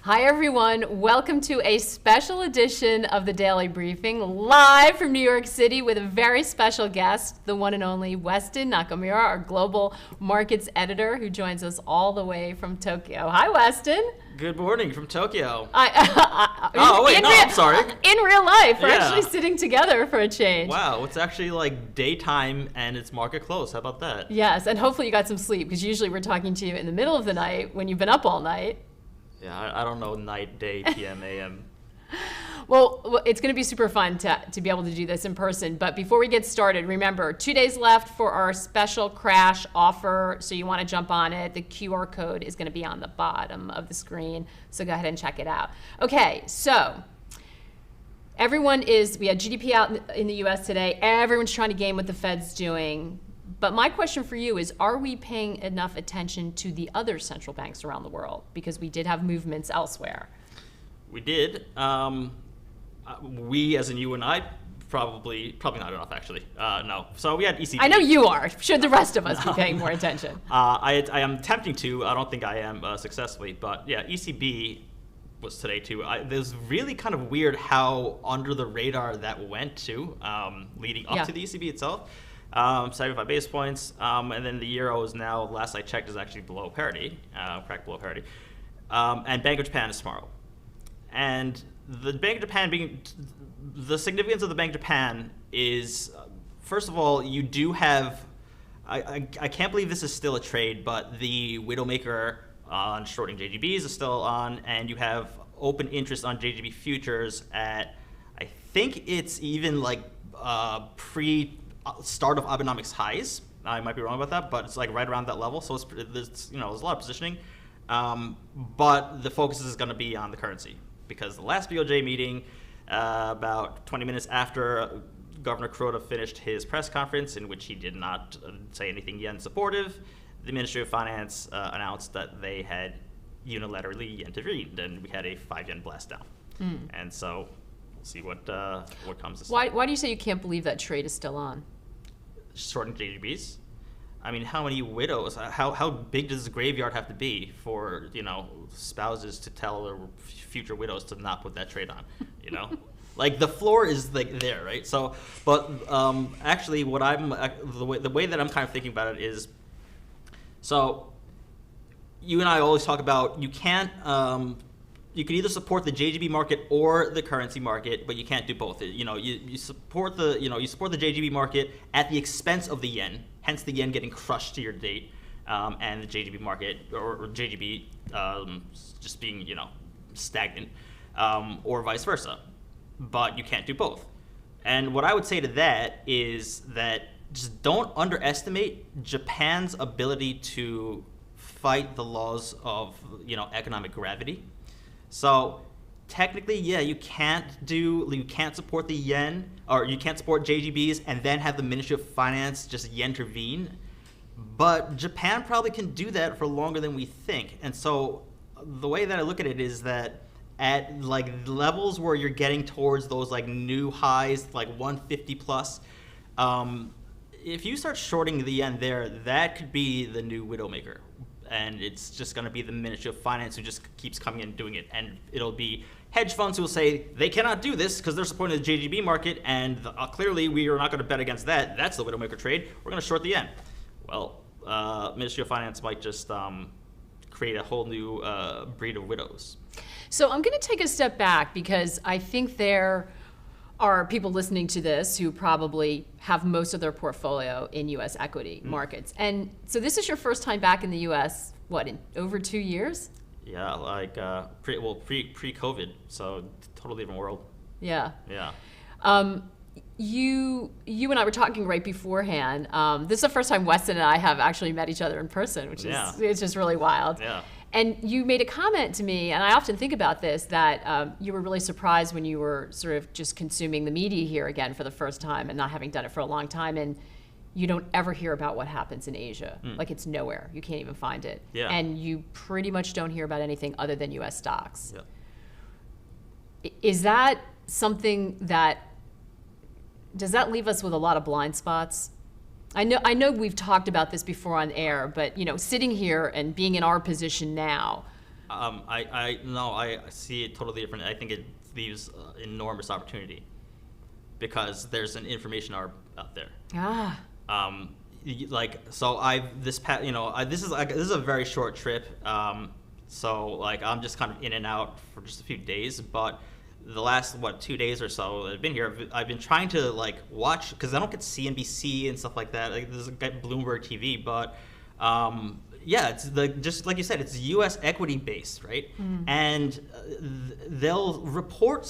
Hi everyone, welcome to a special edition of the Daily Briefing, live from New York City with a very special guest, the one and only Weston Nakamura, our global markets editor who joins us all the way from Tokyo. Hi Weston. Good morning from Tokyo. I'm sorry. In real life, we're actually sitting together for a change. Wow, it's actually like daytime and it's market close. How about that? Yes, and hopefully you got some sleep because usually we're talking to you in the middle of the night when you've been up all night. Yeah, I don't know night, day, PM, AM. Well, it's going to be super fun to be able to do this in person. But before we get started, remember, 2 days left for our special crash offer. So you want to jump on it. The QR code is going to be on the bottom of the screen. So go ahead and check it out. Okay, so we had GDP out in the US today. Everyone's trying to game what the Fed's doing. But my question for you is, are we paying enough attention to the other central banks around the world? Because we did have movements elsewhere. We did. We, as in you and I, probably not enough, actually. No. So we had ECB. I know you are. Should the rest of us be paying more attention? I am attempting to. I don't think I am successfully. But yeah, ECB was today too. It was really kind of weird how under the radar that went to, leading up to the ECB itself. 75 basis points, and then the euro is now, last I checked, is actually below parity, cracked below parity. And Bank of Japan is tomorrow. And the Bank of Japan the significance of the Bank of Japan is, first of all, you do have, I can't believe this is still a trade, but the Widowmaker on shorting JGBs is still on, and you have open interest on JGB futures at, I think it's even like start of Abenomics highs. I might be wrong about that, but it's like right around that level. So there's a lot of positioning. But the focus is going to be on the currency because the last BOJ meeting, about 20 minutes after Governor Kuroda finished his press conference, in which he did not say anything yen supportive, the Ministry of Finance announced that they had unilaterally intervened, and we had a 5 yen blast down. And so we'll see what comes this time. Why do you say you can't believe that trade is still on? Shorting JGBs. I mean, how many widows? How big does the graveyard have to be for spouses to tell their future widows to not put that trade on? Like the floor is like there, right? So, but actually, what the way that I'm kind of thinking about it is, so you and I always talk about you can't. You can either support the JGB market or the currency market, but you can't do both. You support the JGB market at the expense of the yen, hence the yen getting crushed to your date, and the JGB market or JGB just being stagnant, or vice versa. But you can't do both. And what I would say to that is that just don't underestimate Japan's ability to fight the laws of economic gravity. So technically, yeah, you can't support the yen, or you can't support JGBs and then have the Ministry of Finance just intervene. But Japan probably can do that for longer than we think. And so the way that I look at it is that at like levels where you're getting towards those like new highs, like 150 plus, if you start shorting the yen there, that could be the new Widowmaker. And it's just going to be the Ministry of Finance who just keeps coming in and doing it. And it'll be hedge funds who will say they cannot do this because they're supporting the JGB market, and clearly we are not going to bet against that. That's the Widowmaker trade. We're going to short the yen. Well, Ministry of Finance might just create a whole new breed of widows. So I'm going to take a step back because I think there are people listening to this who probably have most of their portfolio in U.S. equity markets. And so this is your first time back in the U.S., in over 2 years? Yeah, like pre-COVID, so totally different world. Yeah. Yeah. You and I were talking right beforehand. This is the first time Weston and I have actually met each other in person, which is it's just really wild. Yeah. And you made a comment to me, and I often think about this, that you were really surprised when you were sort of just consuming the media here again for the first time and not having done it for a long time, and you don't ever hear about what happens in Asia. Like it's nowhere. You can't even find it. Yeah. And you pretty much don't hear about anything other than U.S. stocks. Yeah. Is that something does that leave us with a lot of blind spots? I know we've talked about this before on air, but sitting here and being in our position now, I see it totally different. I think it leaves enormous opportunity because there's an information arb out there. Ah. Like, so this is a very short trip. So like I'm just kind of in and out for just a few days, but the last 2 days or so that I've been here, I've been trying to like watch, because I don't get CNBC and stuff like that. Like there's Bloomberg TV, but yeah, it's just like you said, it's U.S. equity based, right? And they'll report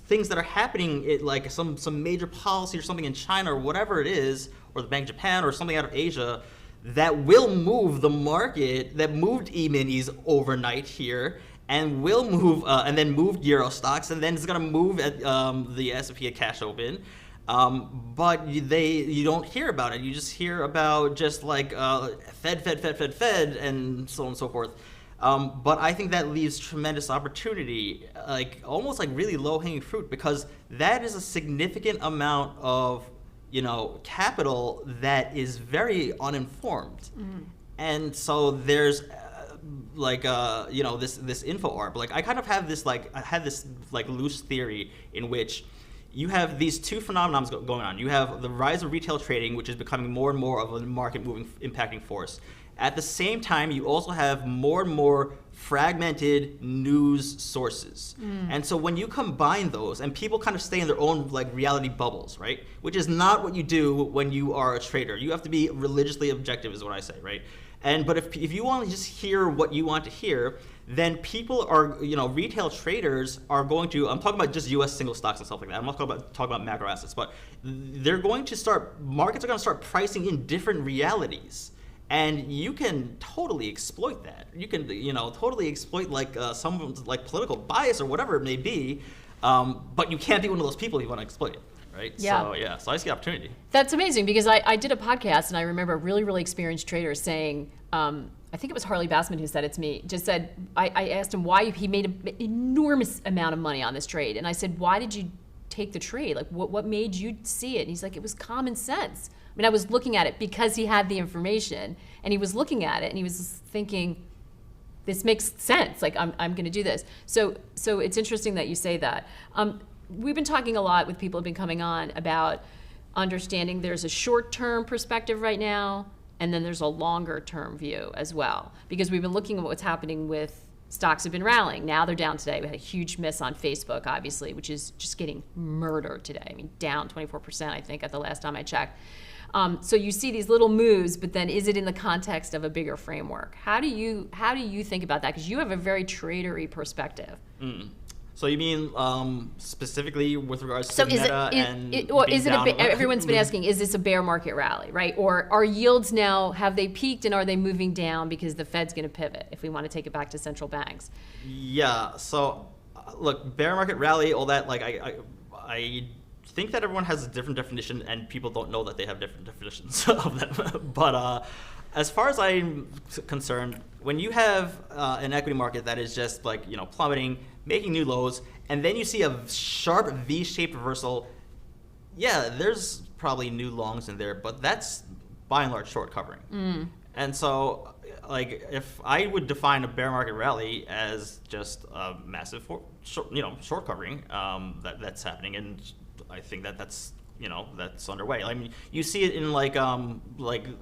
things that are happening, like some major policy or something in China or whatever it is, or the Bank of Japan or something out of Asia, that will move the market, that moved E-minis overnight here, and will move, and then moved Euro stocks, and then it's going to move at the S&P at cash open. But you don't hear about it. You just hear about just like Fed, and so on and so forth. But I think that leaves tremendous opportunity, like almost like really low-hanging fruit, because that is a significant amount of capital that is very uninformed. And so there's this info arb. Like I kind of have this loose theory in which you have these two phenomena going on. You have the rise of retail trading, which is becoming more and more of a market-moving, impacting force. At the same time, you also have more and more fragmented news sources. And so when you combine those, and people kind of stay in their own like reality bubbles, right? Which is not what you do when you are a trader. You have to be religiously objective, is what I say, right? But if you want to just hear what you want to hear, then people are, retail traders are going to, I'm talking about just U.S. single stocks and stuff like that. I'm not talking about macro assets, but markets are going to start pricing in different realities. And you can totally exploit that. You can, totally exploit like someone's like political bias or whatever it may be, but you can't be one of those people if you want to exploit it. Right? Yeah. So I see opportunity. That's amazing, because I did a podcast and I remember a really, really experienced trader saying, I think it was Harley Bassman who said it to me, just said, I asked him why he made an enormous amount of money on this trade. And I said, why did you take the trade? Like what made you see it? And he's like, it was common sense. I mean, I was looking at it because he had the information, and he was looking at it and he was thinking, this makes sense. Like I'm going to do this. So it's interesting that you say that. We've been talking a lot with people who've been coming on about understanding there's a short-term perspective right now, and then there's a longer-term view as well. Because we've been looking at what's happening with stocks have been rallying. Now they're down today. We had a huge miss on Facebook, obviously, which is just getting murdered today. I mean, down 24%, I think, at the last time I checked. So you see these little moves, but then is it in the context of a bigger framework? How do you think about that? Because you have a very tradery perspective. So you mean specifically with regards to Meta everyone's been asking, is this a bear market rally, right? Or are yields now, have they peaked and are they moving down because the Fed's going to pivot, if we want to take it back to central banks? Yeah, so look, bear market rally, all that, like I think that everyone has a different definition and people don't know that they have different definitions of them. But as far as I'm concerned, when you have an equity market that is just like, plummeting, making new lows, and then you see a sharp V-shaped reversal, yeah, there's probably new longs in there, but that's by and large short covering. And so, like, if I would define a bear market rally as just a massive short covering that's happening, and I think that's underway. I mean, you see it in like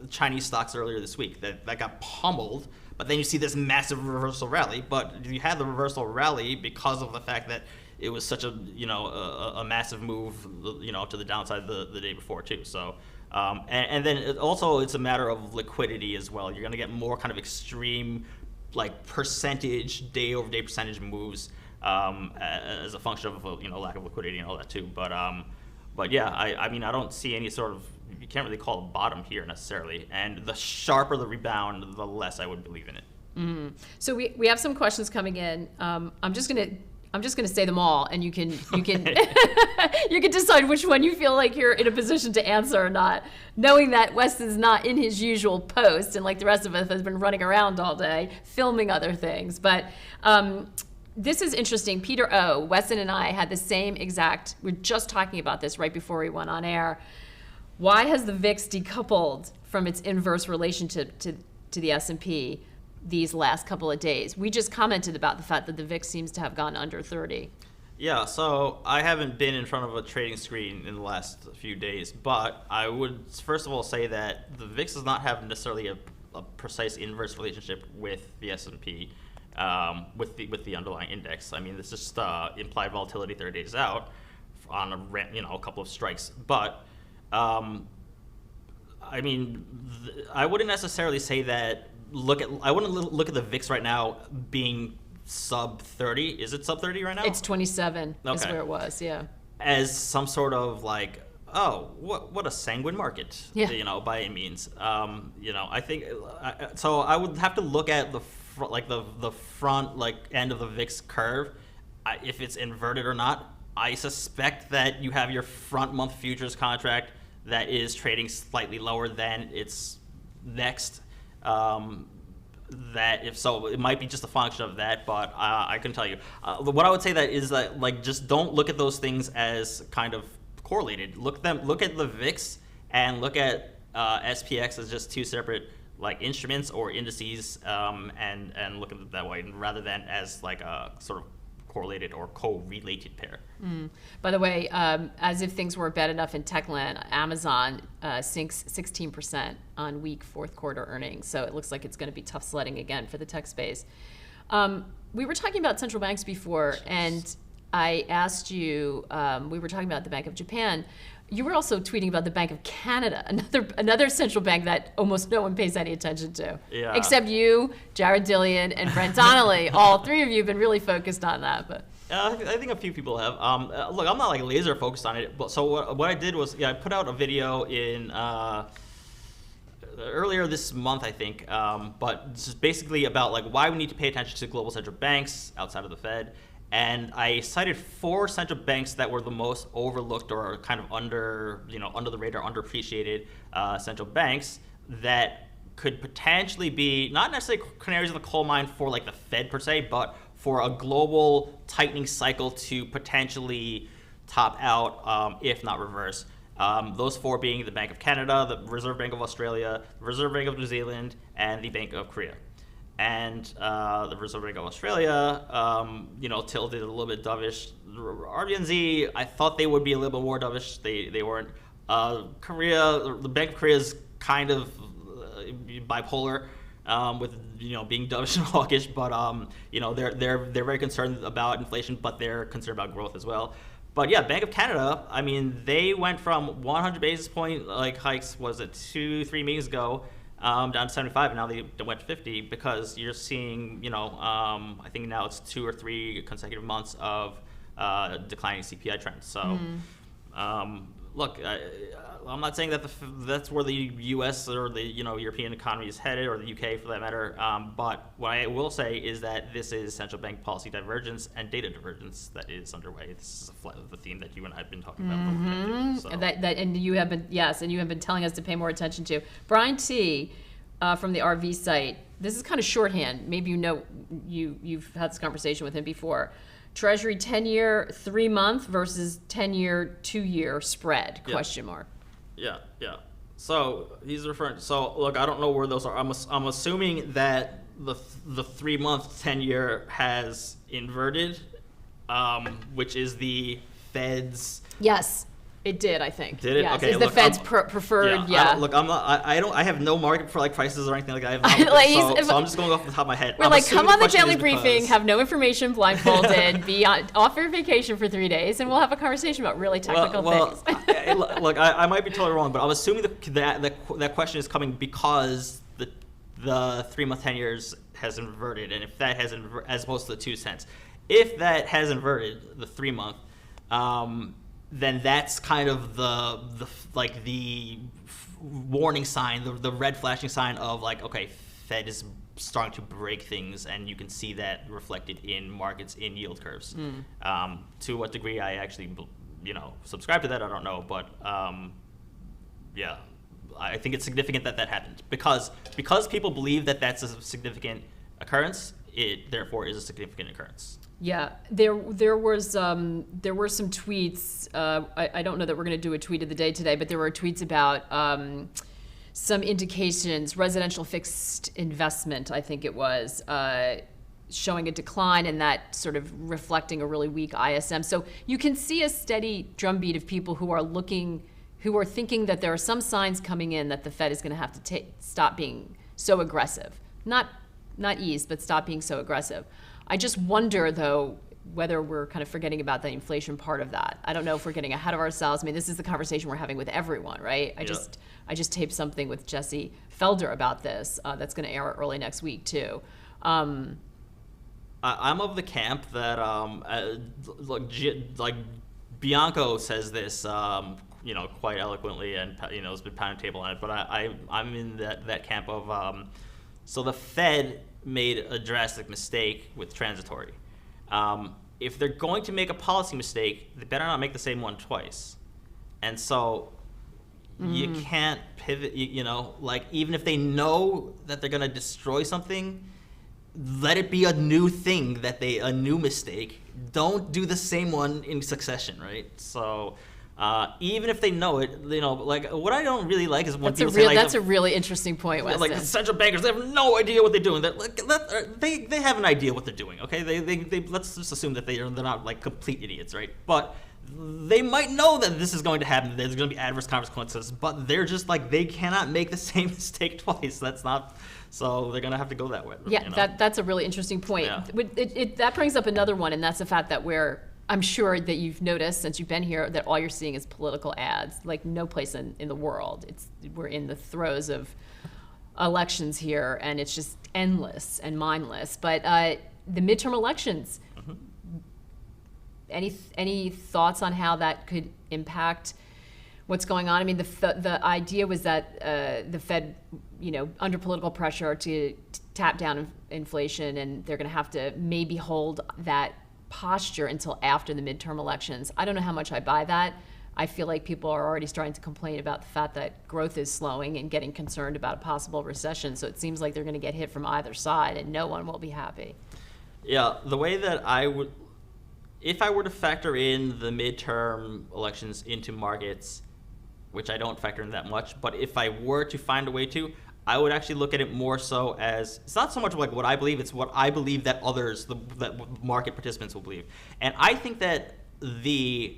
Chinese stocks earlier this week that got pummeled, but then you see this massive reversal rally. But you had the reversal rally because of the fact that it was such a massive move to the downside the day before too. So and then it's a matter of liquidity as well. You're going to get more kind of extreme like percentage day over day percentage moves as a function of lack of liquidity and all that too. But yeah, I mean, I don't see any sort of, you can't really call it bottom here necessarily. And the sharper the rebound, the less I would believe in it. So we have some questions coming in. I'm just gonna say them all, and you can you can decide which one you feel like you're in a position to answer or not. Knowing that Wes is not in his usual post, and like the rest of us has been running around all day filming other things, but. This is interesting. Peter O. Wesson and I had the same exact, we're just talking about this right before we went on air. Why has the VIX decoupled from its inverse relationship to the S&P? these last couple of days. We just commented about the fact that the VIX seems to have gone under 30. Yeah, so I haven't been in front of a trading screen in the last few days, but I would first of all say that the VIX does not have necessarily a precise inverse relationship with the S&P, with the underlying index. I mean, it's just implied volatility 30 days out on a couple of strikes. But I mean, I wouldn't necessarily say that. I wouldn't look at the VIX right now being sub 30. Is it sub 30 right now? It's 27 is Okay. where it was, yeah. As some sort of like, oh, what a sanguine market, Yeah. by any means. I think so. I would have to look at the front end of the VIX curve, if it's inverted or not. I suspect that you have your front month futures contract that is trading slightly lower than its next. That if so, it might be just a function of that, but I can tell you. What I would say that is that just don't look at those things as kind of correlated. Look at the VIX and look at SPX as just two separate instruments or indices, and look at it that way, rather than as a sort of correlated or co-related pair. By the way, as if things weren't bad enough in Techland, Amazon sinks 16% on weak fourth quarter earnings. So it looks like it's going to be tough sledding again for the tech space. We were talking about central banks before, and I asked you, we were talking about the Bank of Japan. You were also tweeting about the Bank of Canada, another central bank that almost no one pays any attention to. Yeah. Except you, Jared Dillian, and Brent Donnelly. All three of you have been really focused on that. But I think a few people have. Look, I'm not laser focused on it, but so what I did was, I put out a video in earlier this month, I think, but just basically about why we need to pay attention to global central banks outside of the Fed. And I cited 4 central banks that were the most overlooked or kind of under the radar, underappreciated central banks that could potentially be not necessarily canaries in the coal mine for the Fed per se, but for a global tightening cycle to potentially top out, if not reverse. Those 4 being the Bank of Canada, the Reserve Bank of Australia, the Reserve Bank of New Zealand, and the Bank of Korea. And the Reserve Bank of Australia, tilted a little bit dovish. RBNZ, I thought they would be a little bit more dovish. They weren't. Korea, the Bank of Korea is kind of bipolar, with being dovish and hawkish. But they're very concerned about inflation, but they're concerned about growth as well. But yeah, Bank of Canada, I mean, they went from 100 basis point hikes, was it 2-3 meetings ago, down to 75, and now they went to 50, because you're seeing, I think now it's 2 or 3 consecutive months of declining CPI trends. So, look, I'm not saying that that's where the U.S. or the European economy is headed, or the U.K. for that matter. But what I will say is that this is central bank policy divergence and data divergence that is underway. This is the theme that you and I have been talking about. So. And you have been telling us to pay more attention to. Brian T. From the RV site. This is kind of shorthand. Maybe you've had this conversation with him before. Treasury 10-year 3-month versus 10-year 2-year spread? Yeah. Question mark. Yeah. So he's referring. So look, I don't know where those are. I'm assuming that the 3-month 10-year has inverted, which is the Fed's. Yes, it did. I think. Did it? Yes. Okay. Is the Fed's preferred? Yeah. I have no market for prices or anything like that. So I'm just going off the top of my head. We're come on the daily briefing, have no information, blindfolded, be off your vacation for 3 days, and we'll have a conversation about really technical things. Look, I might be totally wrong, but I'm assuming that question is coming because the 3-month 10 years has inverted, and if that has as opposed to the 2 cents, if that has inverted the 3-month, then that's kind of the warning sign, the red flashing sign of okay, Fed is starting to break things, and you can see that reflected in markets, in yield curves. To what degree I actually subscribe to that, I don't know, but yeah, I think it's significant that happened because people believe that that's a significant occurrence. It therefore is a significant occurrence. Yeah, there were some tweets. I don't know that we're going to do a tweet of the day today, but there were tweets about some indications, residential fixed investment, I think it was, showing a decline, and that sort of reflecting a really weak ISM. So you can see a steady drumbeat of people who are thinking that there are some signs coming in that the Fed is going to have to stop being so aggressive. Not ease, but stop being so aggressive. I just wonder, though, whether we're kind of forgetting about the inflation part of that. I don't know if we're getting ahead of ourselves. I mean, this is the conversation we're having with everyone, right? I just taped something with Jesse Felder about this that's going to air early next week, too. I'm of the camp that, like Bianco says this, quite eloquently, and has been pounding the table on it. But I'm in that camp of, so the Fed made a drastic mistake with transitory. If they're going to make a policy mistake, they better not make the same one twice. And so you can't pivot. Like even if they know that they're going to destroy something, let it be a new thing, a new mistake. Don't do the same one in succession, right? So even if they know it, like what I don't really like is when people say, like, that's a really interesting point, Weston. Like the central bankers, they have no idea what they're doing. They have an idea what they're doing, okay? They let's just assume that they're not like complete idiots, right? But they might know that this is going to happen. There's going to be adverse consequences, but they're just like, they cannot make the same mistake twice. That's not. So they're going to have to go that way. Yeah, that's a really interesting point. Yeah. That brings up another one, and that's the fact that I'm sure that you've noticed since you've been here that all you're seeing is political ads, like no place in the world. We're in the throes of elections here, and it's just endless and mindless. But the midterm elections, any thoughts on how that could impact what's going on? I mean, the idea was that the Fed, under political pressure to tap down inflation, and they're going to have to maybe hold that posture until after the midterm elections. I don't know how much I buy that. I feel like people are already starting to complain about the fact that growth is slowing and getting concerned about a possible recession. So it seems like they're going to get hit from either side, and no one will be happy. Yeah, the way that if I were to factor in the midterm elections into markets, which I don't factor in that much, but if I were to find a way to, I would actually look at it more so as, it's not so much like what I believe, it's what I believe that others, that market participants will believe. And I think that the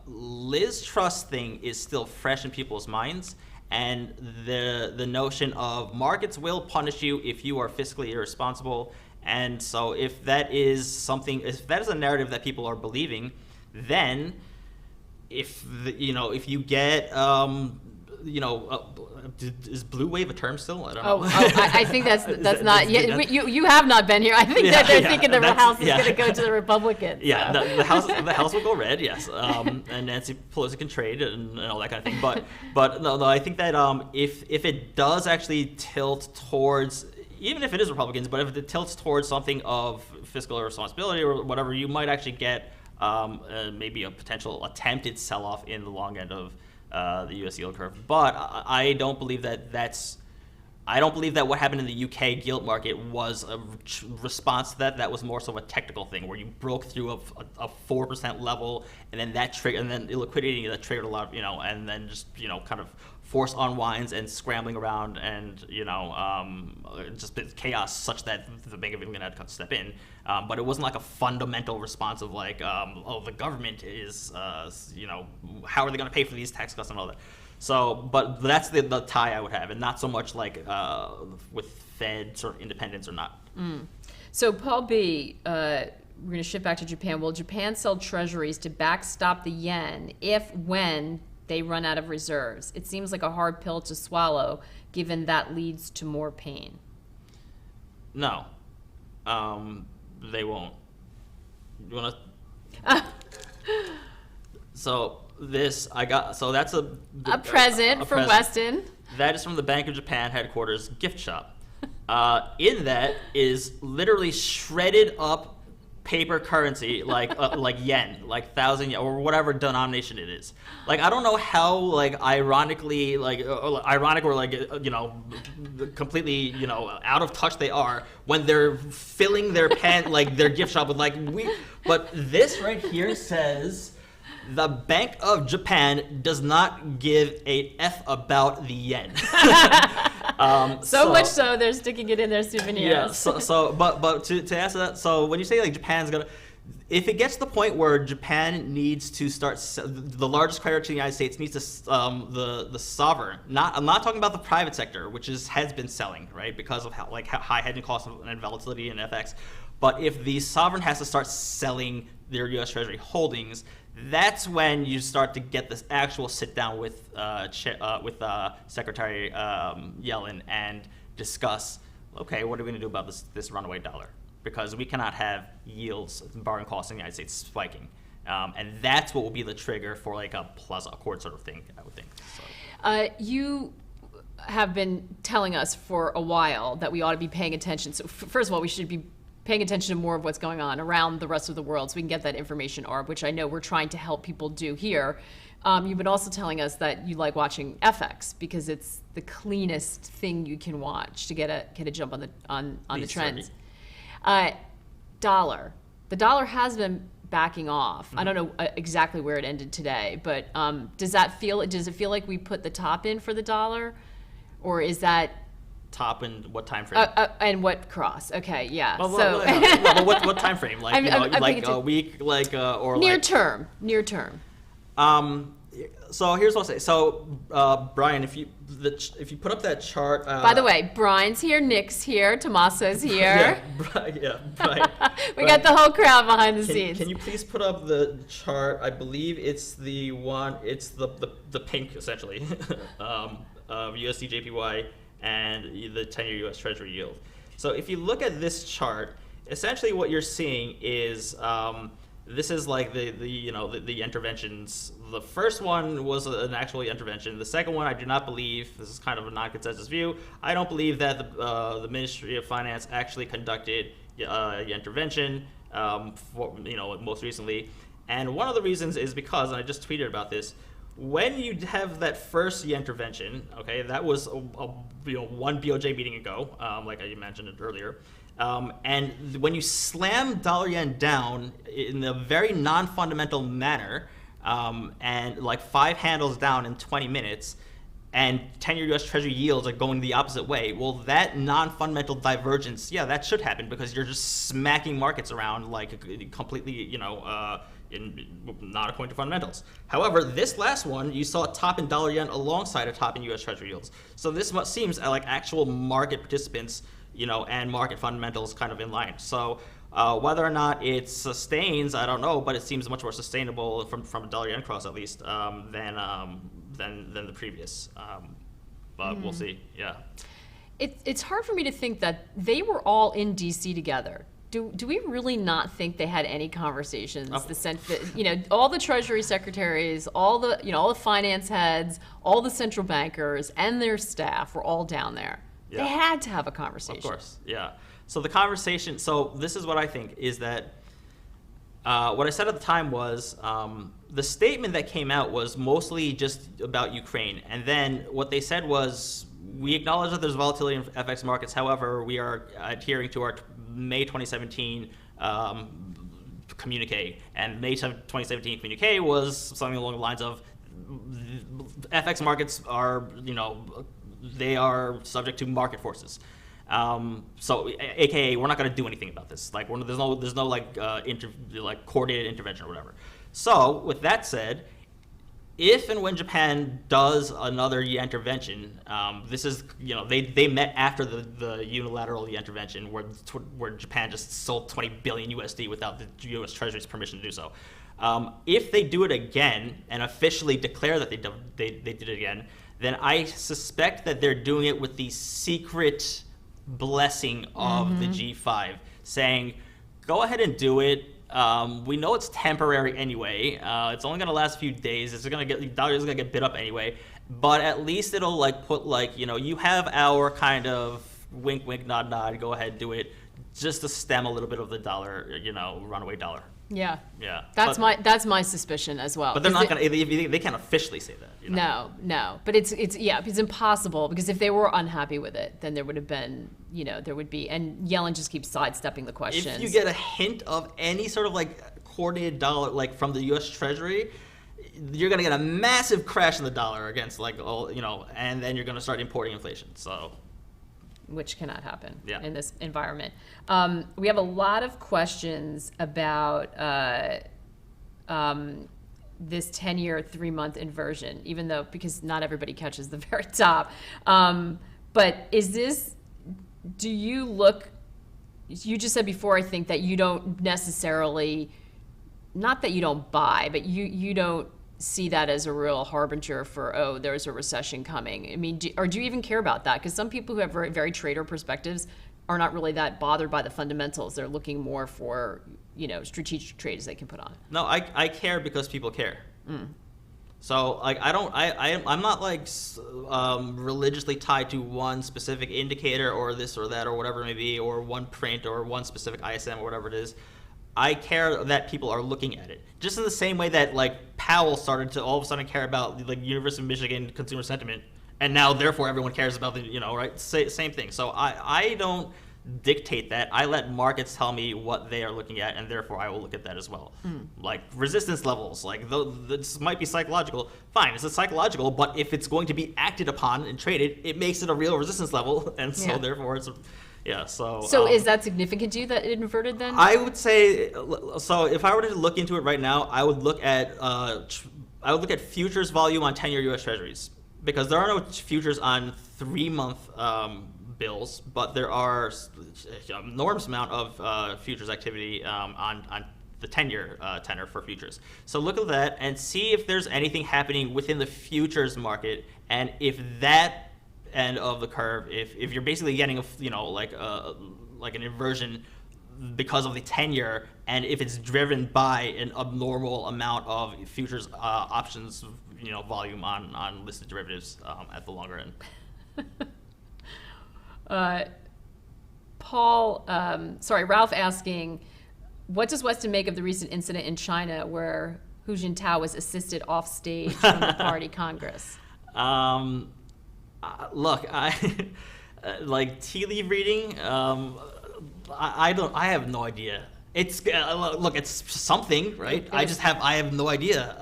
Liz Truss thing is still fresh in people's minds, and the notion of markets will punish you if you are fiscally irresponsible. And so if that is a narrative that people are believing, then if you get is blue wave a term still? I don't know. I think that's not. You have not been here. I think that they're thinking the House is going to go to the Republicans. Yeah, so. the House will go red. Yes, and Nancy Pelosi can trade and all that kind of thing. But no, I think that if it does actually tilt towards, even if it is Republicans, but if it tilts towards something of fiscal irresponsibility or whatever, you might actually get maybe a potential attempted sell-off in the long end of the U.S. yield curve. But I don't believe that what happened in the UK gilt market was a response to that. That was more so of a technical thing where you broke through a 4% level, and then that triggered, and then illiquidity that triggered a lot of, and then just, kind of force unwinds and scrambling around, and just chaos such that the Bank of England had to step in. But it wasn't like a fundamental response of like, the government is, how are they going to pay for these tax cuts and all that. So, but that's the tie I would have, and not so much like with Fed sort of independence or not. So Paul B., we're going to shift back to Japan. Will Japan sell treasuries to backstop the yen when they run out of reserves? It seems like a hard pill to swallow, given that leads to more pain. No, they won't. You want to? So that's a present from Weston. That is from the Bank of Japan headquarters gift shop. In that is literally shredded up paper currency, like yen, like 1,000 yen, or whatever denomination it is. Like, I don't know how, like, ironically, ironic or completely, out of touch they are when they're filling their pen, like their gift shop with but this right here says The Bank of Japan does not give a F about the yen. So much so they're sticking it in their souvenirs. Yeah. But to answer that, so when you say like Japan's gonna, if it gets to the point where Japan needs to start, the largest creditor to the United States needs to, the sovereign, I'm not talking about the private sector, which has been selling, right, because of how high hedging costs and volatility in FX. But if the sovereign has to start selling their U.S. Treasury holdings, that's when you start to get this actual sit down with Secretary Yellen and discuss, okay, what are we going to do about this runaway dollar? Because we cannot have yields and borrowing costs in the United States spiking. And that's what will be the trigger for like a Plaza Accord sort of thing, I would think. So. You have been telling us for a while that we ought to be paying attention. So first of all, we should be paying attention to more of what's going on around the rest of the world so we can get that information arb, which I know we're trying to help people do here. You've been also telling us that you like watching FX because it's the cleanest thing you can watch to get a jump on the trends. Dollar. The dollar has been backing off. I don't know exactly where it ended today, but does it feel like we put the top in for the dollar, or is that top and what time frame? And what cross? Okay, yeah. What time frame? Like like a week, or near term. So here's what I'll say. So Brian, if you put up that chart. By the way, Brian's here, Nick's here, Tommaso's here. Brian. We got the whole crowd behind the scenes. Can you please put up the chart? I believe it's the one. It's the pink essentially of USD JPY and the 10-year U.S. Treasury yield. So if you look at this chart, essentially what you're seeing is this is like the interventions. The first one was an actual intervention. The second one, I do not believe. This is kind of a non-consensus view. I don't believe that the Ministry of Finance actually conducted the intervention. Most recently, and one of the reasons is because, and I just tweeted about this. When you have that first intervention, okay, that was one BOJ meeting ago, like I mentioned it earlier. And when you slam dollar yen down in a very non-fundamental manner, and like 5 handles down in 20 minutes, and 10-year U.S. Treasury yields are going the opposite way, well, that non-fundamental divergence, yeah, that should happen because you're just smacking markets around like completely, not according to fundamentals. However, this last one, you saw a top in dollar yen alongside a top in U.S. Treasury yields. So this seems like actual market participants, and market fundamentals kind of in line. So whether or not it sustains, I don't know, but it seems much more sustainable from a dollar yen cross at least than the previous. But we'll see. Yeah. It's hard for me to think that they were all in D.C. together. Do we really not think they had any conversations? The sense that all the Treasury secretaries, all the finance heads, all the central bankers, and their staff were all down there. Yeah. They had to have a conversation. Of course, yeah. So the conversation. So this is what I think is that what I said at the time was the statement that came out was mostly just about Ukraine, and then what they said was, we acknowledge that there's volatility in FX markets. However, we are adhering to our May 2017 communique. And May 2017 communique was something along the lines of FX markets are, they are subject to market forces. So, AKA, we're not going to do anything about this. Like, there's no coordinated intervention or whatever. So, with that said, if and when Japan does another intervention, this is, they met after the unilateral intervention where Japan just sold 20 billion USD without the U.S. Treasury's permission to do so. If they do it again and officially declare that they did it again, then I suspect that they're doing it with the secret blessing of the G5, saying, go ahead and do it. We know it's temporary anyway. It's only going to last a few days. The dollar is going to get bid up anyway. But at least it'll put you have our kind of wink, wink, nod, nod. Go ahead, do it, just to stem a little bit of the dollar, runaway dollar. Yeah. Yeah. That's my suspicion as well. But they're not going to. They can't officially say that. No. But it's impossible, because if they were unhappy with it, then there would have been, there would be, and Yellen just keeps sidestepping the questions. If you get a hint of any sort of coordinated dollar from the U.S. Treasury, you're going to get a massive crash in the dollar against and then you're going to start importing inflation. So, which cannot happen Yeah. in this environment. We have a lot of questions about this 10-year, 3-month inversion, even though, because not everybody catches the very top. But do you look, you just said before, I think, that you don't necessarily, not that you don't buy, but you don't see that as a real harbinger for, oh, there's a recession coming. I mean, do you even care about that? Because some people who have very, very trader perspectives are not really that bothered by the fundamentals. They're looking more for, strategic trades they can put on. No, I care because people care. So I'm not religiously tied to one specific indicator or this or that or whatever it may be, or one print or one specific ISM or whatever it is. I care that people are looking at it. Just in the same way that Powell started to all of a sudden care about University of Michigan consumer sentiment, and now therefore everyone cares about right? Same thing. So I don't dictate that. I let markets tell me what they are looking at, and therefore I will look at that as well. Like resistance levels, this might be psychological. Fine, it's psychological, but if it's going to be acted upon and traded, it makes it a real resistance level, and so therefore it's So is that significant to you that it inverted then? I would say so. If I were to look into it right now, I would look at futures volume on 10-year U.S. Treasuries, because there are no futures on 3-month bills, but there are an enormous amount of futures activity on the 10-year tenor for futures. So look at that and see if there's anything happening within the futures market, and if that end of the curve, if you're basically getting an inversion because of the 10-year, and if it's driven by an abnormal amount of futures options volume on listed derivatives at the longer end. Ralph asking, what does Weston make of the recent incident in China where Hu Jintao was assisted off stage from the party Congress? Look, I tea leave reading. I have no idea. It's something, right? I have no idea.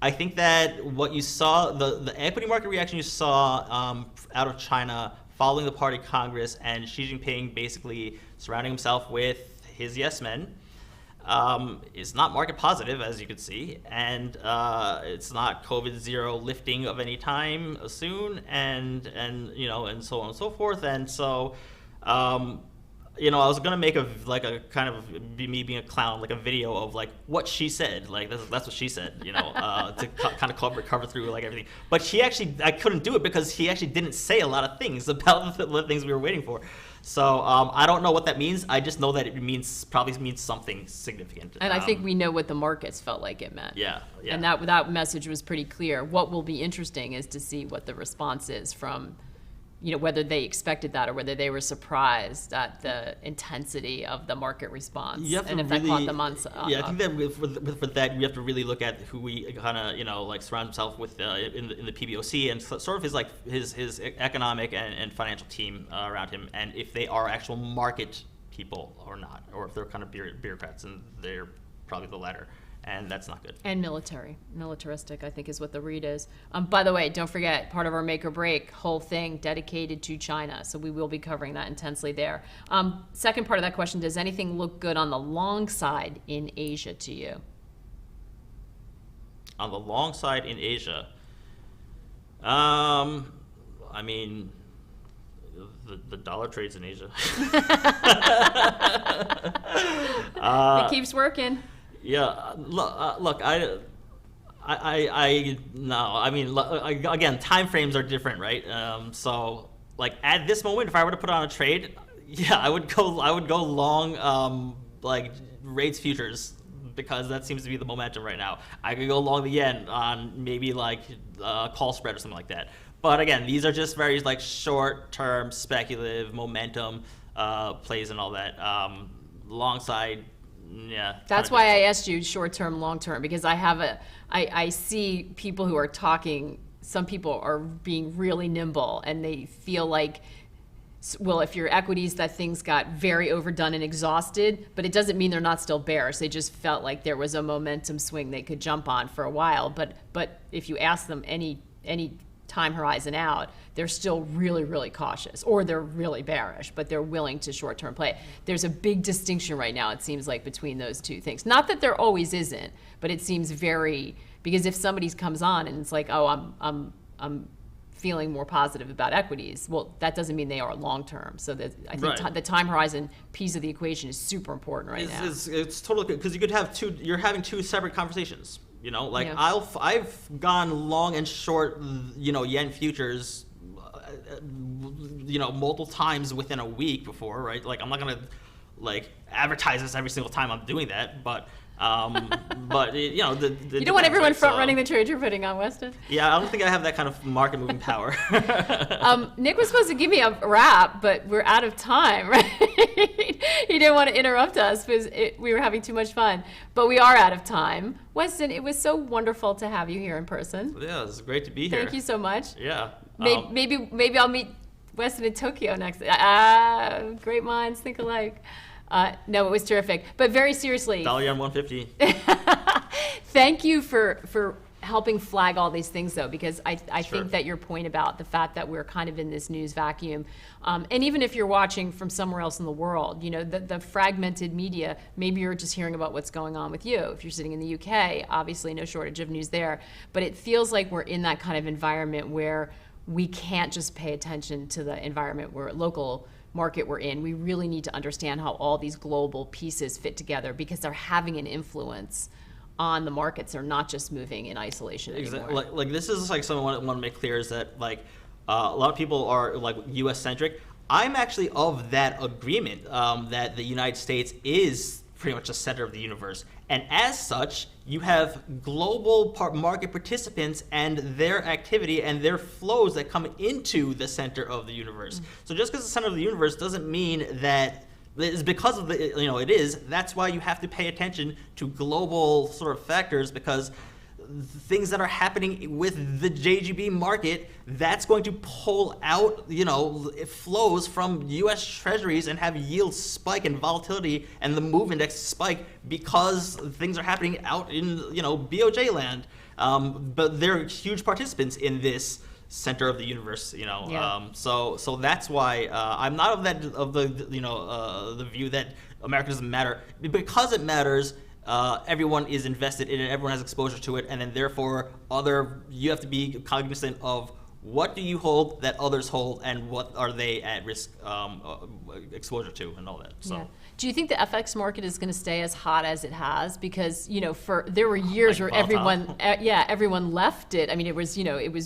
I think that what you saw, the equity market reaction you saw out of China following the party Congress and Xi Jinping basically surrounding himself with his yes men, is not market positive, as you can see, and it's not COVID-0 lifting of any time soon, and so on and so forth. And so I was gonna make a kind of me being a clown, a video of what she said, that's what she said, to kind of cover through everything. But I couldn't do it because he actually didn't say a lot of things about the things we were waiting for. So I don't know what that means. I just know that it probably means something significant. And I think we know what the markets felt like it meant. Yeah. And that message was pretty clear. What will be interesting is to see what the response is from, whether they expected that or whether they were surprised at the intensity of the market response. And if that caught them on. I think that for that we have to really look at who we kind of surround himself with in the PBOC, and sort of his economic and financial team around him, and if they are actual market people or not, or if they're kind of bureaucrats, and they're probably the latter. And that's not good. And militaristic, I think, is what the read is. By the way, don't forget, part of our make or break whole thing dedicated to China. So we will be covering that intensely there. Second part of that question, does anything look good on the long side in Asia to you? On the long side in Asia, the dollar trades in Asia. It keeps working. Yeah, look, again, time frames are different, right? So at this moment, if I were to put on a trade, I would go long rates futures, because that seems to be the momentum right now. I could go long the yen on maybe call spread or something like that. But again, these are just very short-term speculative momentum plays and all that. Long side. Yeah. That's why I asked you short-term, long-term, because I see people who are talking, some people are being really nimble, and they feel like well, if your equities, that things got very overdone and exhausted, but it doesn't mean they're not still bearish. They just felt like there was a momentum swing they could jump on for a while. But if you ask them any time horizon out, they're still really, really cautious, or they're really bearish, but they're willing to short-term play. There's a big distinction right now, it seems like, between those two things. Not that there always isn't, but it seems very, because if somebody comes on and it's like, oh, I'm feeling more positive about equities, well, that doesn't mean they are long-term. So that I think the time horizon piece of the equation is super important right now. It's totally good, because you could have you're having two separate conversations. You know, like Yeah. I've gone long and short, yen futures, multiple times within a week before, right? Like, I'm not gonna advertise this every single time I'm doing that, but you don't want everyone front running the trade you're putting on, Weston. Yeah, I don't think I have that kind of market moving power. Nick was supposed to give me a wrap, but we're out of time, right? He didn't want to interrupt us because we were having too much fun. But we are out of time. Weston, it was so wonderful to have you here in person. Yeah, it's great to be here. Thank you so much. Yeah. Maybe I'll meet Weston in Tokyo next. Great minds think alike. No, it was terrific. But very seriously, Dollar yen 150. thank you for helping flag all these things, though, because I Sure. think that your point about the fact that we're kind of in this news vacuum, and even if you're watching from somewhere else in the world, the fragmented media, maybe you're just hearing about what's going on with you. If you're sitting in the UK, obviously no shortage of news there. But it feels like we're in that kind of environment where we can't just pay attention to the environment where local market we're in. We really need to understand how all these global pieces fit together, because they're having an influence on the markets. They're not just moving in isolation anymore. Exactly. Like this is something I want to make clear, is that a lot of people are U.S. centric. I'm actually of that agreement, that the United States is pretty much the center of the universe, and as such, you have global market participants and their activity and their flows that come into the center of the universe. Mm-hmm. So just because the center of the universe doesn't mean that it's because of it is. That's why you have to pay attention to global sort of factors, because things that are happening with the JGB market, that's going to pull out, flows from U.S. treasuries and have yields spike and volatility and the MOVE index spike, because things are happening out in, BOJ land. But they're huge participants in this center of the universe, Yeah. So that's why I'm not of the view that America doesn't matter, because it matters. Everyone is invested in it, everyone has exposure to it, and then therefore you have to be cognizant of what do you hold that others hold, and what are they at risk exposure to, and all that. So. Yeah. Do you think the FX market is going to stay as hot as it has? Because there were years where everyone left it. I mean, it was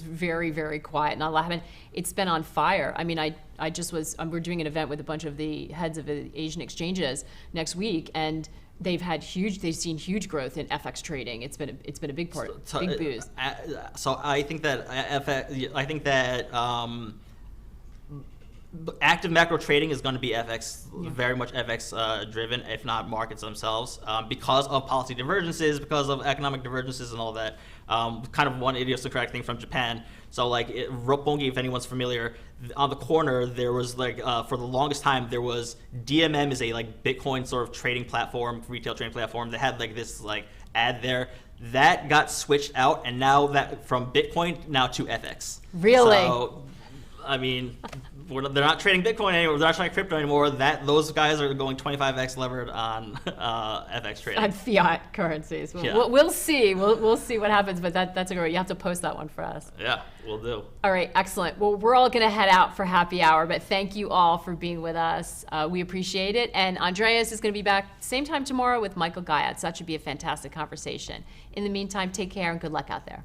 very, very quiet, not a lot happened. It's been on fire. I mean, we're doing an event with a bunch of the heads of the Asian exchanges next week, and they've seen huge growth in FX trading. It's been a big big boost. So I think that active macro trading is going to be FX, very much FX driven, if not markets themselves, because of policy divergences, because of economic divergences and all that. Kind of one idiosyncratic thing from Japan. So Roppongi, if anyone's familiar, on the corner there was for the longest time there was DMM is a Bitcoin sort of trading platform, retail trading platform that had this ad there. That got switched out, and now that from Bitcoin now to FX. Really? So, I mean, they're not trading Bitcoin anymore. They're not trading crypto anymore. Those guys are going 25x levered on FX trading. On fiat currencies. Yeah. We'll see. We'll see what happens. But that's a great. You have to post that one for us. Yeah, we'll do. All right, excellent. Well, we're all going to head out for happy hour, but thank you all for being with us. We appreciate it. And Andreas is going to be back same time tomorrow with Michael Guyatz. That should be a fantastic conversation. In the meantime, take care and good luck out there.